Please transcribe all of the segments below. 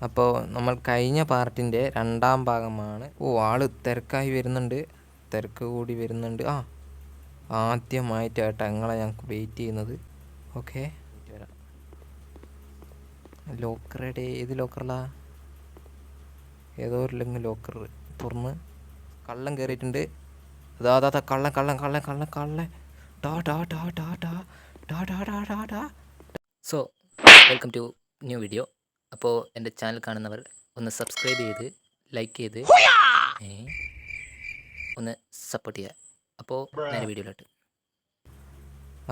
അപ്പോൾ നമ്മൾ കഴിഞ്ഞ പാർട്ടിൻ്റെ രണ്ടാം ഭാഗമാണ്. ആള് തിരക്കായി വരുന്നുണ്ട്, തിരക്ക് കൂടി വരുന്നുണ്ട്. ആദ്യമായിട്ടാണ് ഞങ്ങളെ ഞാൻ വെയിറ്റ് ചെയ്യുന്നത്. ഓക്കെ, വരാം. ലോക്കറുടെ ഏത് ലോക്കറിലാ? ഏതോ ഒരു ലോക്കർ തുറന്ന് കള്ളൻ കയറിയിട്ടുണ്ട്. അതാ കള്ളൻ കള്ളൻ കള്ളൻ കള്ളൻ കള്ളൻ ടാ ടാ ടാ ടാ ടാ ടാ ടാ ടാ ടാ ടാ. So welcome to new video. അപ്പോൾ എൻ്റെ ചാനൽ കാണുന്നവർ ഒന്ന് സബ്സ്ക്രൈബ് ചെയ്ത് ലൈക്ക് ചെയ്ത് ഒന്ന് സപ്പോർട്ട് ചെയ്യുക. അപ്പോൾ നേരെ വീഡിയോയിലോട്ട്.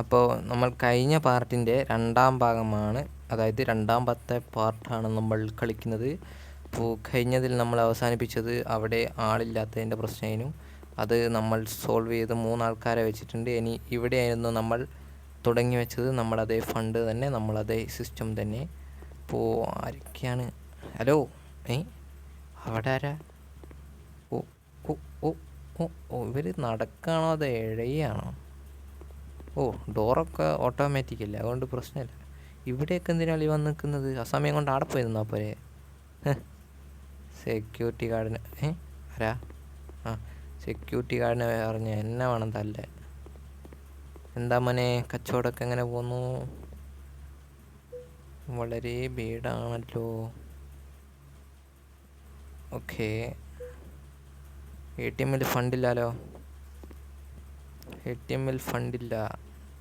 അപ്പോൾ നമ്മൾ കഴിഞ്ഞ പാർട്ടിൻ്റെ രണ്ടാം ഭാഗമാണ്, അതായത് രണ്ടാമത്തെ പാർട്ടാണ് നമ്മൾ കളിക്കുന്നത്. അപ്പോൾ കഴിഞ്ഞതിൽ നമ്മൾ അവസാനിപ്പിച്ചത് അവിടെ ആളില്ലാത്തതിൻ്റെ പ്രശ്നമായിരുന്നു. അത് നമ്മൾ സോൾവ് ചെയ്ത് 3 ആൾക്കാരെ വെച്ചിട്ടുണ്ട്. ഇനി ഇവിടെയായിരുന്നു നമ്മൾ തുടങ്ങി വെച്ചത്. നമ്മളതേ ഫണ്ട് തന്നെ, നമ്മളതേ സിസ്റ്റം തന്നെ. അപ്പോൾ ആരൊക്കെയാണ്? ഹലോ, അവിടെ ആരാ? ഓ ഓ ഓ ഓ ഓ ഇവർ നടക്കുകയാണോ അതോ ഇഴയാണോ? ഡോറൊക്കെ ഓട്ടോമാറ്റിക് അല്ലേ, അതുകൊണ്ട് പ്രശ്നമില്ല. ഇവിടെയൊക്കെ എന്തിനാണ് വന്ന് നിൽക്കുന്നത്? ആ സമയം കൊണ്ട് അവിടെ പോയി നിന്നാൽ പോരെ. സെക്യൂരിറ്റി ഗാർഡിന് ആരാ? സെക്യൂരിറ്റി ഗാർഡിനെ അറിഞ്ഞ എന്നെ വേണം തല്ലേ. എന്താ മോനെ, കച്ചവടമൊക്കെ എങ്ങനെ പോന്നു? വളരെ ഭീടാണല്ലോ. ഓക്കെ, ATM-ൽ ഫണ്ടില്ലല്ലോ. ATM-ൽ ഫണ്ടില്ല,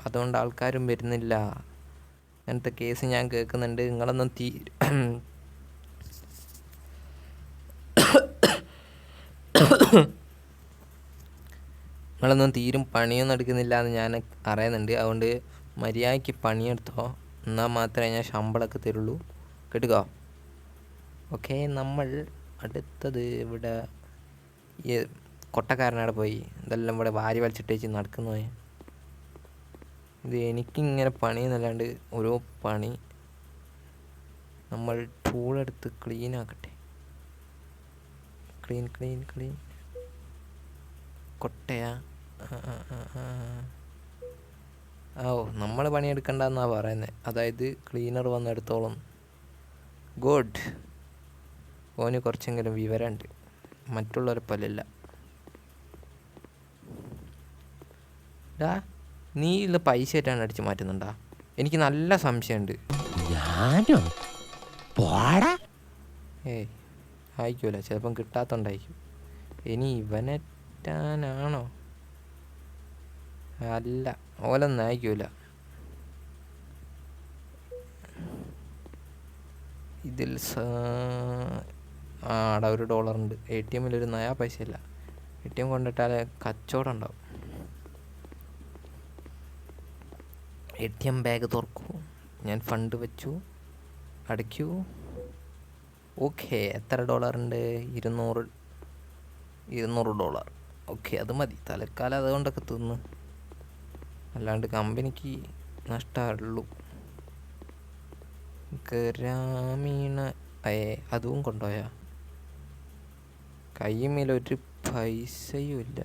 അതുകൊണ്ട് ആൾക്കാരും വരുന്നില്ല. അങ്ങനത്തെ കേസ് ഞാൻ കേൾക്കുന്നുണ്ട്. നിങ്ങളൊന്നും തീരും പണിയൊന്നും എടുക്കുന്നില്ല എന്ന് ഞാൻ അറിയുന്നുണ്ട്. അതുകൊണ്ട് മര്യാദയ്ക്ക് പണിയെടുത്തോ, എന്നാൽ മാത്രമേ ഞാൻ ശമ്പളമൊക്കെ തരുള്ളൂ. കേട്ടുകോ? ഓക്കെ, നമ്മൾ അടുത്തത് ഇവിടെ ഈ കൊട്ടക്കാരനവിടെ പോയി ഇതെല്ലാം ഇവിടെ വാരി വലിച്ചിട്ട് വെച്ച് നടക്കുന്നു. ഇത് എനിക്കിങ്ങനെ പണിയെന്നല്ലാണ്ട് ഓരോ പണി. നമ്മൾ ടൂളെടുത്ത് ക്ലീൻ ആക്കട്ടെ. Clean clean clean. കൊട്ടയാ? നമ്മൾ പണിയെടുക്കണ്ടെന്നാണ് പറയുന്നത്. അതായത് ക്ലീനർ വന്നെടുത്തോളും. ഗുഡ്, ഓന് കുറച്ചെങ്കിലും വിവരമുണ്ട്, മറ്റുള്ളവരെ പോലെയല്ല. നീ ഇത് പൈസ ആയിട്ടാണ് അടിച്ചു മാറ്റുന്നുണ്ടാ? എനിക്ക് നല്ല സംശയമുണ്ട്. ആയിക്കൂല, ചിലപ്പം കിട്ടാത്തോണ്ടായിരിക്കും. ഇനി ഇവനെറ്റാനാണോ? അല്ല, ഓലൊന്നും ആയിക്കൂല. ഇതിൽ ആടെ $1 ATM-ൽ ഒരു നയാ പൈസ ഇല്ല. ATM കൊണ്ടിട്ടാലേ കച്ചവടം ഉണ്ടാവും. ATM ബാഗ് തുറക്കൂ. ഞാൻ ഫണ്ട് വെച്ചു, അടയ്ക്കൂ. ഓക്കെ, എത്ര $ഉണ്ട്? $200. ഓക്കെ, അത് മതി തൽക്കാലം. അതുകൊണ്ടൊക്കെ തിന്ന്, അല്ലാണ്ട് കമ്പനിക്ക് നഷ്ടമുള്ളൂ. ഗ്രാമീണ അതും കൊണ്ടുപോയാ? കയ്യുമേലൊരു പൈസയും ഇല്ല.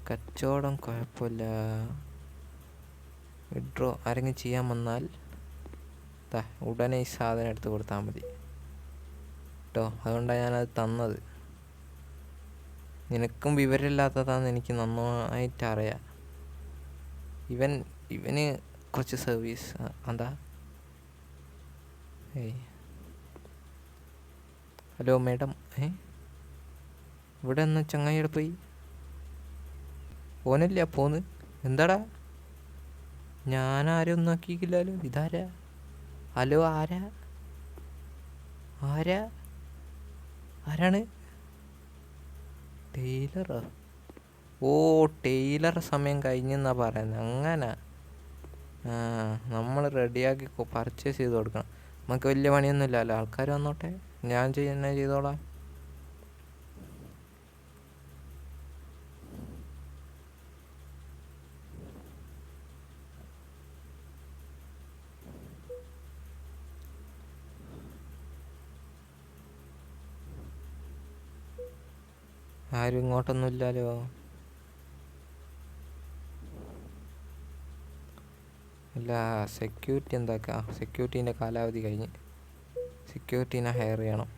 കച്ചവടം കുഴപ്പമില്ല. വിഡ്രോ ആരെങ്കിലും ചെയ്യാൻ വന്നാൽ ഉടനെ ഈ സാധനം എടുത്ത് കൊടുത്താൽ മതി കേട്ടോ. അതുകൊണ്ടാണ് ഞാനത് തന്നത്. നിനക്കും വിവരമില്ലാത്തതാണെന്ന് എനിക്ക് നന്നായിട്ട് അറിയാം. ഇവന് കുറച്ച് സർവീസ്. എന്താ? ഹലോ മേഡം, ഇവിടെ ഒന്ന് ചങ്ങായിയുടെ പോയി. ഓനല്ല പോന്ന്. എന്താടാ? ഞാനാരും ഒന്നും ആക്കിയില്ലല്ലോ. ഇതാരാ? ഹലോ, ആരാണ്? ടൈലറോ? ടൈലർ സമയം കഴിഞ്ഞെന്നാ പറയുന്നത്. അങ്ങനെ നമ്മൾ റെഡിയാക്കി പർച്ചേസ് ചെയ്ത് കൊടുക്കണം. നമുക്ക് വലിയ പണിയൊന്നും ഇല്ലല്ലോ. ആൾക്കാർ വന്നോട്ടെ, ഞാൻ ചെയ്തോളാം. ആരും ഇങ്ങോട്ടൊന്നും ഇല്ലല്ലോ. ഇല്ല, സെക്യൂരിറ്റി എന്താക്കാം? സെക്യൂരിറ്റീൻ്റെ കാലാവധി കഴിഞ്ഞ്. സെക്യൂരിറ്റീനെ ഹയർ ചെയ്യണം.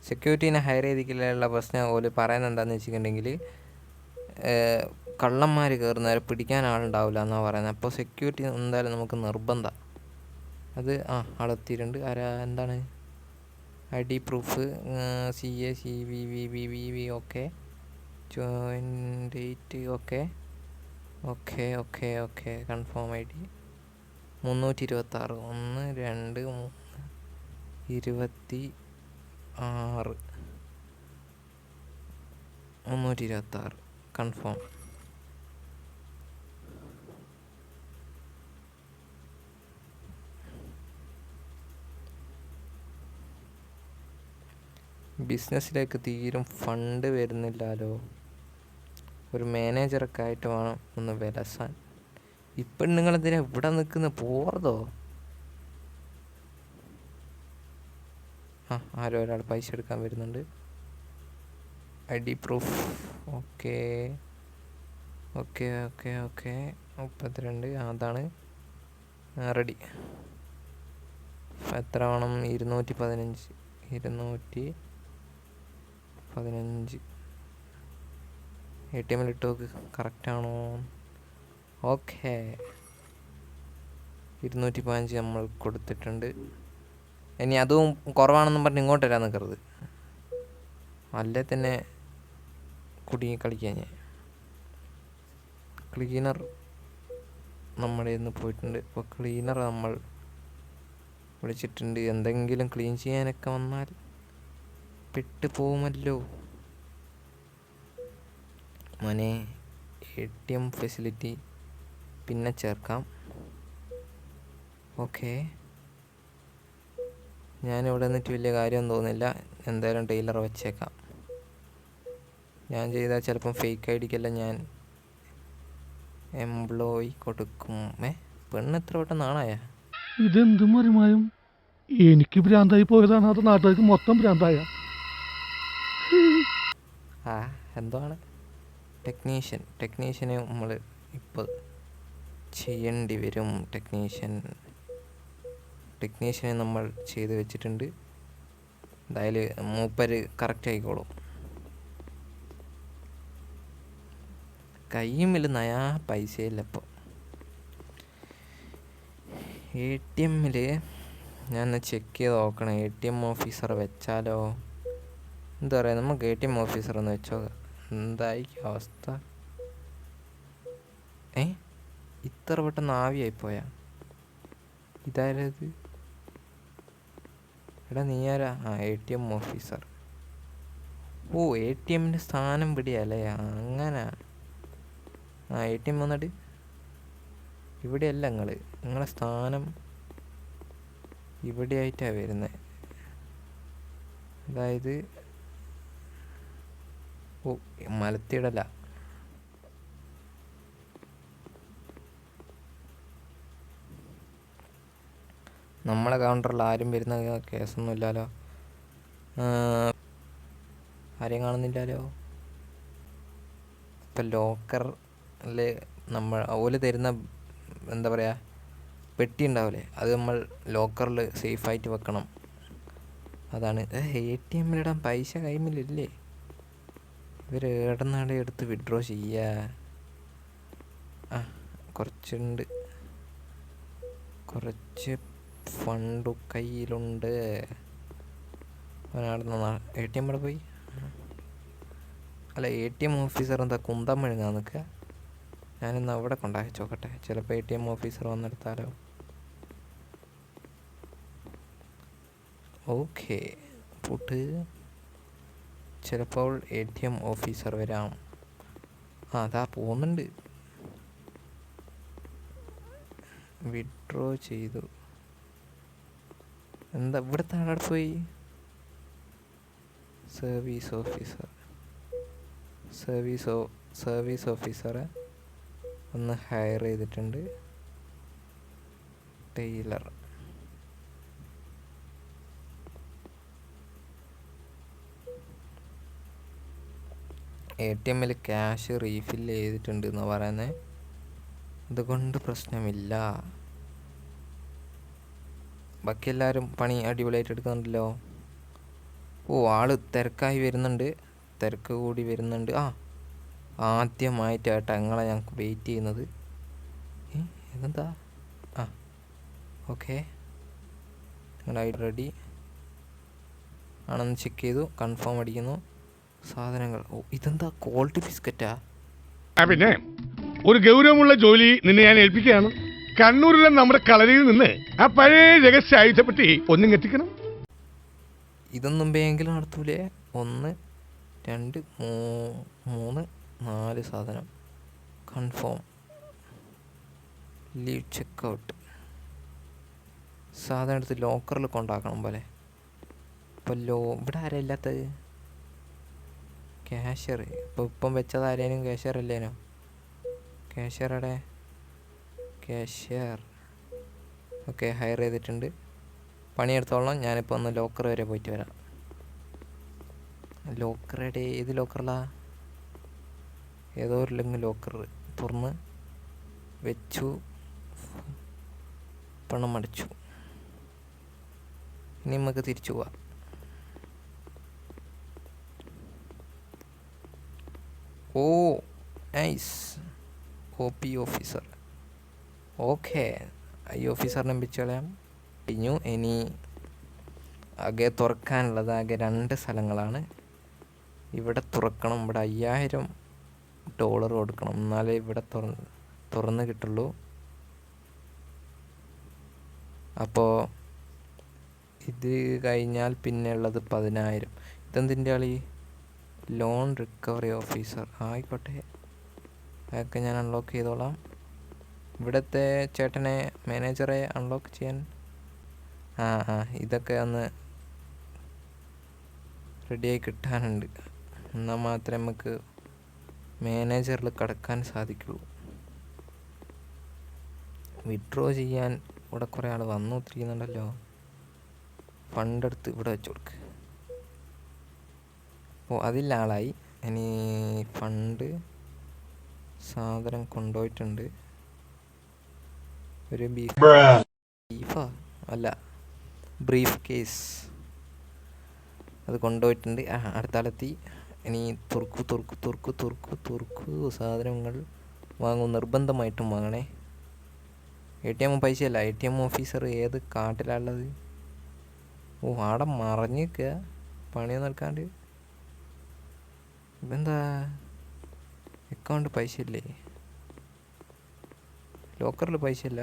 സെക്യൂരിറ്റീനെ ഹയർ ചെയ്തിട്ടുള്ള പ്രശ്നം ഓല് പറയുന്നത് എന്താണെന്ന് വെച്ചിട്ടുണ്ടെങ്കിൽ കള്ളന്മാർ കയറുന്നവരെ പിടിക്കാൻ ആളുണ്ടാവില്ല എന്നാണ് പറയുന്നത്. അപ്പോൾ സെക്യൂരിറ്റി എന്തായാലും നമുക്ക് നിർബന്ധം. അത് ആളെത്തിയിട്ടുണ്ട്. എന്താണ് ID proof CA CVV okay, join date okay okay okay okay confirm ID 326 1 2 3 26 326 confirm. ബിസിനസ്സിലേക്ക് തീരും ഫണ്ട് വരുന്നില്ലല്ലോ. ഒരു മാനേജറൊക്കെ ആയിട്ട് വേണം ഒന്ന് വിലസാൻ. ഇപ്പം നിങ്ങളെന്തിനാ ഇവിടെ നിൽക്കുന്നത്? പോറതോ. ആരോ ഒരാൾ പൈസ എടുക്കാൻ വരുന്നുണ്ട്. ID proof okay okay okay okay 32 അതാണ് റെഡി. എത്ര വേണം? 215 ATM ഇട്ട് നോക്ക് കറക്റ്റാണോ. ഓക്കെ 215 നമ്മൾ കൊടുത്തിട്ടുണ്ട്. ഇനി അതും കുറവാണെന്നും പറഞ്ഞ് ഇങ്ങോട്ട് വരാൻ നിൽക്കരുത്, അല്ലേ തന്നെ കുടുങ്ങി കളിക്കാൻ ഞാൻ. ക്ലീനർ നമ്മുടെ ഇന്ന് പോയിട്ടുണ്ട്. ഇപ്പോൾ ക്ലീനർ നമ്മൾ വിളിച്ചിട്ടുണ്ട്. എന്തെങ്കിലും ക്ലീൻ ചെയ്യാനൊക്കെ വന്നാൽ പെട്ട് പോകുമല്ലോ മോനെ. ATM ഫെസിലിറ്റി പിന്നെ ചേർക്കാം. ഓക്കെ, ഞാനിവിടെ നിന്നിട്ട് വലിയ കാര്യമൊന്നും തോന്നുന്നില്ല. എന്തായാലും ടൈലർ വെച്ചേക്കാം. ഞാൻ ചെയ്താൽ ചിലപ്പം ഫേക്ക് IDക്കെല്ലാം ഞാൻ എംപ്ലോയി കൊടുക്കും. പെണ്ണ് എത്ര വട്ടം നാണായ? ഇതെന്തും മറിമായും എനിക്ക് ഭ്രാന്തായി പോയതാണ്, അത് നാട്ടുകാർക്ക് മൊത്തം ഭ്രാന്തായ. എന്താണ് ടെക്നീഷ്യനെ നമ്മൾ ഇപ്പോൾ ചെയ്യേണ്ടി വരും. ടെക്നീഷ്യനെ നമ്മൾ ചെയ്ത് വെച്ചിട്ടുണ്ട്. എന്തായാലും മൂപ്പര് കറക്റ്റ് ആയിക്കോളും. കയ്യുമില്ല നയാ പൈസയില്ല ഇപ്പോൾ. ATMൽ ഞാൻ ചെക്ക് ചെയ്ത് നോക്കണം. ATM ഓഫീസർ വെച്ചാലോ? എന്താ പറയുക, നമുക്ക് ATM ഓഫീസർ ഒന്ന് വെച്ചോ. എന്തായിരിക്കും അവസ്ഥ? ഇത്ര പെട്ടെന്ന് ആവിയായിപ്പോയാ? ഇതായത് എടാ നീ ആരാ? ATM officer. ATMൻ്റെ സ്ഥാനം പിടിയല്ലേ? അങ്ങനെ ATM വന്നിട്ട് ഇവിടെയല്ല, നിങ്ങളെ സ്ഥാനം ഇവിടെ ആയിട്ടാണ് വരുന്നത്. അതായത് മലത്തിടല. നമ്മളെ കൗണ്ടറിൽ ആരും വരുന്ന കേസൊന്നും ഇല്ലല്ലോ. ആരെയും കാണുന്നില്ലല്ലോ. ഇപ്പം ലോക്കറിൽ ഓല് തരുന്ന എന്താ പറയുക പെട്ടി ഉണ്ടാവില്ലേ, അത് നമ്മൾ ലോക്കറിൽ സേഫായിട്ട് വെക്കണം. അതാണ്. ATMിലിടാൻ പൈസ കൈമില്ലേ? ഇവർ ഏടനാടെ എടുത്ത് വിഡ്രോ ചെയ്യുക. കുറച്ചുണ്ട്, കുറച്ച് ഫണ്ട് കയ്യിലുണ്ട്. ATM ഇവിടെ പോയി. അല്ല, ATM ഓഫീസർ എന്താ കുന്തം മെഴുകാൻ നിൽക്കുക? ഞാനിന്ന് അവിടെ കൊണ്ടാക്കി നോക്കട്ടെ, ചിലപ്പോൾ ATM ഓഫീസർ വന്നെടുത്താലോ. ഓക്കെ പുട്ട്, ചിലപ്പോൾ ATM ഓഫീസർ വരാം. അതാ പോകുന്നുണ്ട്. വിഡ്രോ ചെയ്തു. എന്താ ഇവിടുത്തെ ആളവിടെ പോയി? സർവീസ് ഓഫീസറെ ഒന്ന് ഹയർ ചെയ്തിട്ടുണ്ട്. ടൈലർ. ATMിൽ ക്യാഷ് റീഫില്ല് ചെയ്തിട്ടുണ്ട് എന്ന് പറയുന്നത്. അതുകൊണ്ട് പ്രശ്നമില്ല. ബാക്കി എല്ലാവരും പണി അടിപൊളിയായിട്ട് എടുക്കുന്നുണ്ടല്ലോ. ആള് തിരക്കായി വരുന്നുണ്ട്, തിരക്ക് കൂടി വരുന്നുണ്ട്. ആദ്യമായിട്ടാണ് ഞങ്ങളെ ഞാൻ വെയിറ്റ് ചെയ്യുന്നത്. ഇതെന്താ? ഓക്കെ, നിങ്ങളുടെ ഐ റെഡി ആണെന്ന് ചെക്ക് ചെയ്തു, കൺഫേം അടിക്കുന്നു. സാധനങ്ങൾ ഇതെന്താ? ക്വാളിറ്റി ബിസ്ക്കറ്റാ? പിന്നെ ഒരു ഗൗരവമുള്ള ജോലി നിന്നെ ഞാൻ ഏൽപ്പിക്കുകയാണ്. കണ്ണൂരിലെ നമ്മുടെ കളരിയിൽ നിന്ന് ആ പഴയ രഹസ്യ ആയുധപ്പെട്ടി ഒന്നും എത്തിക്കണം. ഇതൊന്നും ബാങ്കിലും നടത്തൂലേ? 1 2 3 4 സാധനം. Confirm, leave checkout. സാധനം എടുത്ത് ലോക്കറിൽ കൊണ്ടാക്കണം പോലെ. അപ്പോൾ ഇവിടെ ആരാ ഇല്ലാത്തത്? ക്യാഷ്യർ. ഇപ്പം വെച്ചത് ആരേനും ക്യാഷ്യർ അല്ലേനോ? ക്യാഷ്യറുടെ ക്യാഷ്യർ. ഓക്കെ, ഹയർ ചെയ്തിട്ടുണ്ട്. പണിയെടുത്തോളാം. ഞാനിപ്പോൾ ഒന്ന് ലോക്കർ വരെ പോയിട്ട് വരാം. ലോക്കറുടെ ഏത് ലോക്കറിലാ? ഏതോ ഒരു ലോക്കർ തുറന്ന് വെച്ചു, പണം അടച്ചു. ഇനി നമുക്ക് തിരിച്ചു പോവാം. നൈസ്. OP officer. ഓക്കെ, ഈ ഓഫീസറിനെ വെച്ച് കളയാം. കഴിഞ്ഞു. ഇനി ആകെ തുറക്കാനുള്ളത് ആകെ 2 സ്ഥലങ്ങളാണ്. ഇവിടെ തുറക്കണം. ഇവിടെ $5000 കൊടുക്കണം, എന്നാലേ ഇവിടെ തുറന്ന് കിട്ടുള്ളൂ. അപ്പോൾ ഇത് കഴിഞ്ഞാൽ പിന്നെ ഉള്ളത് 10000. ഇതെന്തിൻ്റെ ആളി? Loan recovery officer. ആയിക്കോട്ടെ, അതൊക്കെ ഞാൻ അൺലോക്ക് ചെയ്തോളാം. ഇവിടുത്തെ ചേട്ടനെ, മാനേജറെ അൺലോക്ക് ചെയ്യാൻ ഇതൊക്കെ ഒന്ന് റെഡിയായി കിട്ടാനുണ്ട്. എന്നാൽ മാത്രമേ നമുക്ക് മാനേജറിൽ കടക്കാൻ സാധിക്കുള്ളൂ. വിഡ്രോ ചെയ്യാൻ ഇവിടെ കുറേ ആൾ വന്നു ഒത്തിരിക്കുന്നുണ്ടല്ലോ. ഫണ്ട് എടുത്ത് ഇവിടെ വെച്ച് കൊടുക്ക്. അതിലാളായി. ഇനി ഫണ്ട് സാധനം കൊണ്ടുപോയിട്ടുണ്ട്. ഒരു ബീഫാ അല്ല, ബ്രീഫ് കേസ് അത് കൊണ്ടുപോയിട്ടുണ്ട്. അടുത്ത ആളെത്തി. ഇനി തുറക്കൂ. സാധനങ്ങൾ വാങ്ങും, നിർബന്ധമായിട്ടും വാങ്ങണേ. ATM പൈസയല്ല, ATM ഓഫീസർ ഏത് കാട്ടിലാണുള്ളത്? ആടെ മറഞ്ഞിക്കുക, പണിയൊന്നും എടുക്കാണ്ട്. ഇതെന്താ? അക്കൗണ്ട് പൈസ ഇല്ലേ? ലോക്കറിൽ പൈസ ഇല്ല?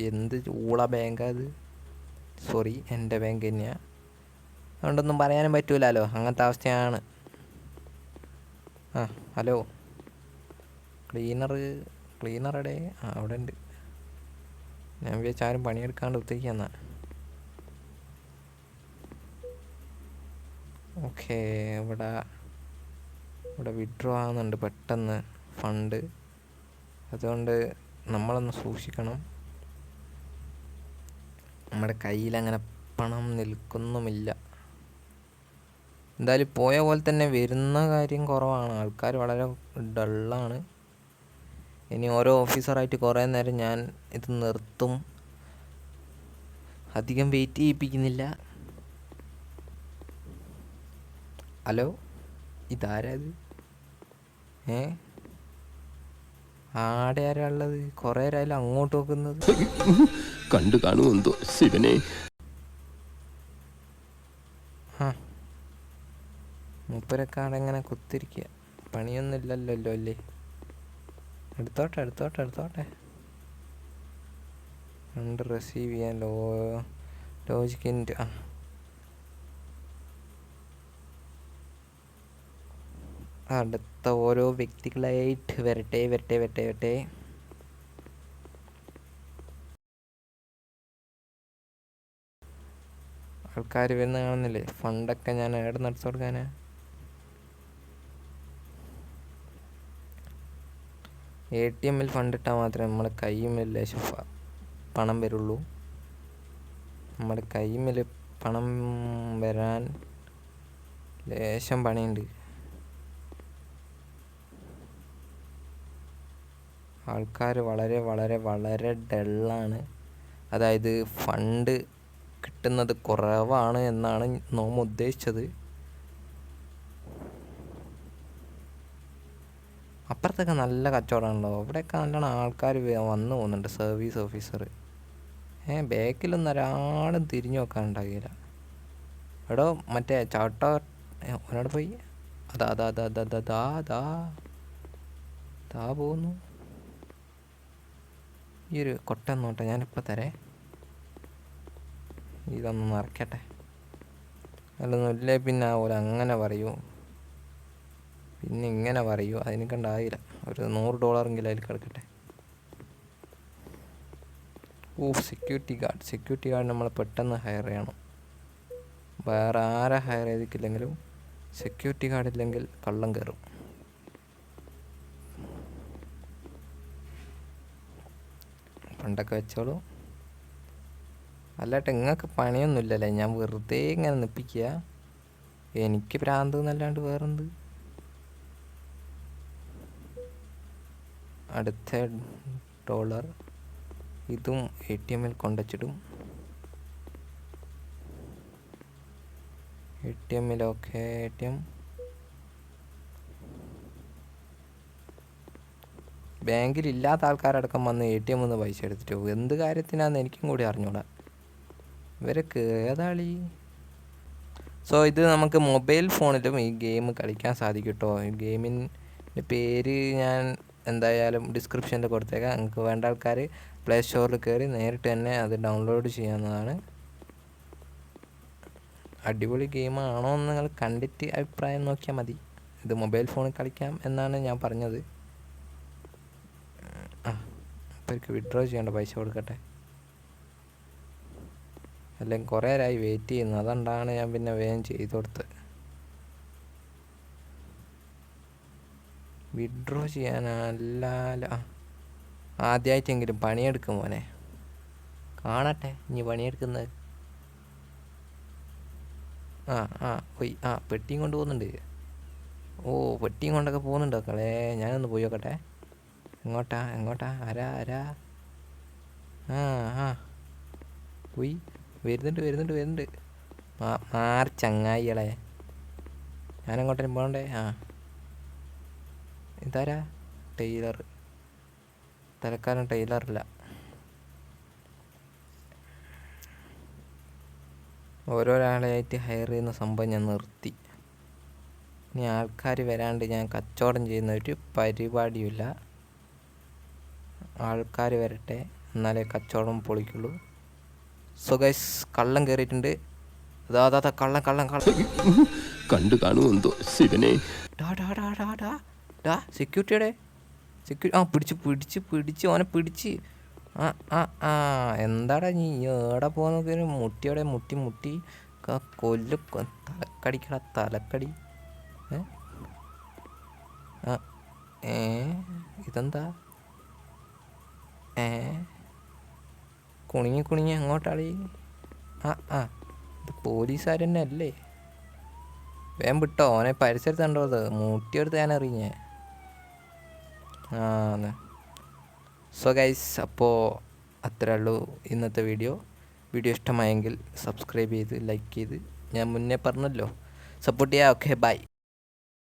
എന്ത് ഊള ബാങ്കാ അത്? സോറി, എൻ്റെ ബാങ്ക് തന്നെയാണ്. അതുകൊണ്ടൊന്നും പറയാനും പറ്റൂലല്ലോ, അങ്ങനത്തെ അവസ്ഥയാണ്. ഹലോ, ക്ലീനറുടെ അവിടെ ഉണ്ട്. ഞാൻ വിചാരിച്ചാരും പണിയെടുക്കാണ്ട് ഒത്തിരിക്കാന്നാ. ഓക്കെ, ഇവിടെ വിഡ്രോ ആകുന്നുണ്ട് പെട്ടെന്ന് ഫണ്ട്. അതുകൊണ്ട് നമ്മളൊന്ന് സൂക്ഷിക്കണം. നമ്മുടെ കയ്യിലങ്ങനെ പണം നിൽക്കുന്നുമില്ല. എന്തായാലും പോയ പോലെ തന്നെ വരുന്ന കാര്യം കുറവാണ്. ആൾക്കാർ വളരെ ഡള്ളാണ്. ഇനി ഓരോ ഓഫീസറായിട്ട് കുറേ നേരം ഞാൻ ഇത് നിർത്തും. അധികം വെയിറ്റ് ചെയ്യിപ്പിക്കുന്നില്ല. ഹലോ, ഇതാരാ ഇത്? ആടെ ആരാ ഉള്ളത്? കുറേ നേരം അങ്ങോട്ട് നോക്കുന്നത്. കണ്ടു കാണുമെന്തോ ശിവനെ. മൂപ്പരൊക്കെ അവിടെ ഇങ്ങനെ കുത്തിരിക്കുക, പണിയൊന്നും ഇല്ലല്ലോ അല്ലേ? എടുത്തോട്ടെ. ഫണ്ട് റിസീവ് ചെയ്യാൻ ലോജിക്കിൻ്റെ അടുത്ത ഓരോ വ്യക്തികളായിട്ട് വരട്ടെ. ആൾക്കാർ വരുന്ന കാണുന്നില്ലേ? ഫണ്ടൊക്കെ ഞാൻ എവിടെ നടത്തി കൊടുക്കാനാ? ATM ഫണ്ട് ഇട്ടാൽ മാത്രമേ നമ്മുടെ കൈമേൽ ലേശം പണം വരുള്ളൂ. നമ്മുടെ കൈമേൽ പണം വരാൻ ലേശം പണിയുണ്ട്. ആൾക്കാർ വളരെ വളരെ വളരെ ഡള്ളാണ്. അതായത് ഫണ്ട് കിട്ടുന്നത് കുറവാണ് എന്നാണ് നോം ഉദ്ദേശിച്ചത്. അപ്പുറത്തൊക്കെ നല്ല കച്ചവടമാണല്ലോ. ഇവിടെയൊക്കെ നല്ലോണം ആൾക്കാർ വന്നു പോകുന്നുണ്ട്. സർവീസ് ഓഫീസർ ബാക്കിലൊന്നും ഒരാളും തിരിഞ്ഞു നോക്കാൻ ഉണ്ടാകില്ല. എടോ മറ്റേ ചാട്ടോ അവനോട് പോയി അതാ അതാ അതാ അതാ അതാ ദാ ദാ ദാ പോകുന്നു. ഈ ഒരു കൊട്ട നോട്ടെ ഞാനിപ്പോൾ തരേ. ഇതൊന്ന് നിറയ്ക്കട്ടെ. അല്ലൊന്നും ഇല്ലേ പിന്നെ ആവൂല. അങ്ങനെ പറയൂ, പിന്നെ ഇങ്ങനെ പറയൂ. അതിന് കണ്ടായില്ല. ഒരു $100 അതിൽ കിടക്കട്ടെ. സെക്യൂരിറ്റി ഗാർഡ് നമ്മൾ പെട്ടെന്ന് ഹയർ ചെയ്യണം. വേറെ ആരെ ഹയർ ചെയ്തിട്ടില്ലെങ്കിലും സെക്യൂരിറ്റി ഗാർഡ് ഇല്ലെങ്കിൽ കള്ളം കയറും. പണ്ടൊക്കെ വെച്ചോളൂ. അല്ലാട്ടെ നിങ്ങൾക്ക് പണിയൊന്നുമില്ലല്ലേ? ഞാൻ വെറുതെ ഇങ്ങനെ നിൽപ്പിക്കുക. എനിക്ക് ഭ്രാന്ത് എന്നല്ലാണ്ട് വേറെന്ത്. അടുത്ത $, ഇതും ATM-ൽ കൊണ്ടുവച്ചിടും. ATM-ൽ ഓക്കെ. ATM ബാങ്കിൽ ഇല്ലാത്ത ആൾക്കാരടക്കം വന്ന് ATM നിന്ന് പൈസ എടുത്തിട്ട് പോകും. എന്ത് കാര്യത്തിനാന്ന് എനിക്കും കൂടി അറിഞ്ഞൂടാ. ഇവരൊക്കെ ഏതാളി. സോ ഇത് നമുക്ക് മൊബൈൽ ഫോണിലും ഈ ഗെയിം കളിക്കാൻ സാധിക്കും കേട്ടോ. ഈ ഗെയിമിൻ്റെ പേര് ഞാൻ എന്തായാലും ഡിസ്ക്രിപ്ഷനിൽ കൊടുത്തേക്കാം. നിങ്ങൾക്ക് വേണ്ട ആൾക്കാർ പ്ലേ സ്റ്റോറിൽ കയറി നേരിട്ട് തന്നെ അത് ഡൗൺലോഡ് ചെയ്യാവുന്നതാണ്. അടിപൊളി ഗെയിമാണോ എന്ന് നിങ്ങൾ കണ്ടിട്ട് അഭിപ്രായം നോക്കിയാൽ മതി. ഇത് മൊബൈൽ ഫോണിൽ കളിക്കാം എന്നാണ് ഞാൻ പറഞ്ഞത്. അപ്പോൾ എനിക്ക് വിഡ്രോ ചെയ്യേണ്ട പൈസ കൊടുക്കട്ടെ. അല്ലെങ്കിൽ കുറേ നേരമായി വെയിറ്റ് ചെയ്യുന്നു. അതുകൊണ്ടാണ് ഞാൻ പിന്നെ വേഗം ചെയ്ത് കൊടുത്തത്. വിഡ്രോ ചെയ്യാനല്ല, ആദ്യമായിട്ടെങ്കിലും പണിയെടുക്കും മോനെ. കാണട്ടെ ഇനി പണിയെടുക്കുന്നത്. പോയി പെട്ടിയും കൊണ്ട് പോകുന്നുണ്ട്. പെട്ടിയും കൊണ്ടൊക്കെ പോകുന്നുണ്ടോ കളേ? ഞാനൊന്ന് പോയി നോക്കട്ടെ. എങ്ങോട്ടാ ആരാ? പോയി വരുന്നുണ്ട്. മാറി ചങ്ങായികളെ. ഞാനെങ്ങോട്ടേലും പോകണ്ടേ? ഇതാരാ? ടൈലർ. തലക്കാലം ടൈലറില്ല. ഓരോരാളെയായിട്ട് ഹയർ ചെയ്യുന്ന സംഭവം ഞാൻ നിർത്തി. ഇനി ആൾക്കാർ വരാണ്ട് ഞാൻ കച്ചവടം ചെയ്യുന്ന ഒരു പരിപാടിയുമില്ല. ആൾക്കാർ വരട്ടെ, എന്നാലേ കച്ചവടം പൊളിക്കുള്ളൂ. സോ ഗൈസ്, കള്ളം കയറിയിട്ടുണ്ട്. അതാ കള്ളം കണ്ടു കാണുമെന്തോ ശിവനെ. സെക്യൂരിറ്റിയുടെ പിടിച്ച് ഓനെ പിടിച്ച്. എന്താടാ നീ ഏടെ പോകുന്ന? മുട്ടിയോടെ മുട്ടി കൊല്ല്. തലക്കടി. ഇതെന്താ? കുണിങ്ങി അങ്ങോട്ടാളി. ഇത് പോലീസുകാർ തന്നെ അല്ലേ? വേഗം വിട്ടോ. ഓനെ പരിസരത്ത് കണ്ടോ? മുട്ടിയെടുത്ത് ഞാൻ അറിഞ്ഞേ. സോ ഗൈസ്, അപ്പോൾ അത്രേ ഉള്ളൂ ഇന്നത്തെ വീഡിയോ. ഇഷ്ടമായെങ്കിൽ സബ്സ്ക്രൈബ് ചെയ്ത് ലൈക്ക് ചെയ്ത്, ഞാൻ മുന്നേ പറഞ്ഞല്ലോ, സപ്പോർട്ട് ചെയ്യാം. Okay, by.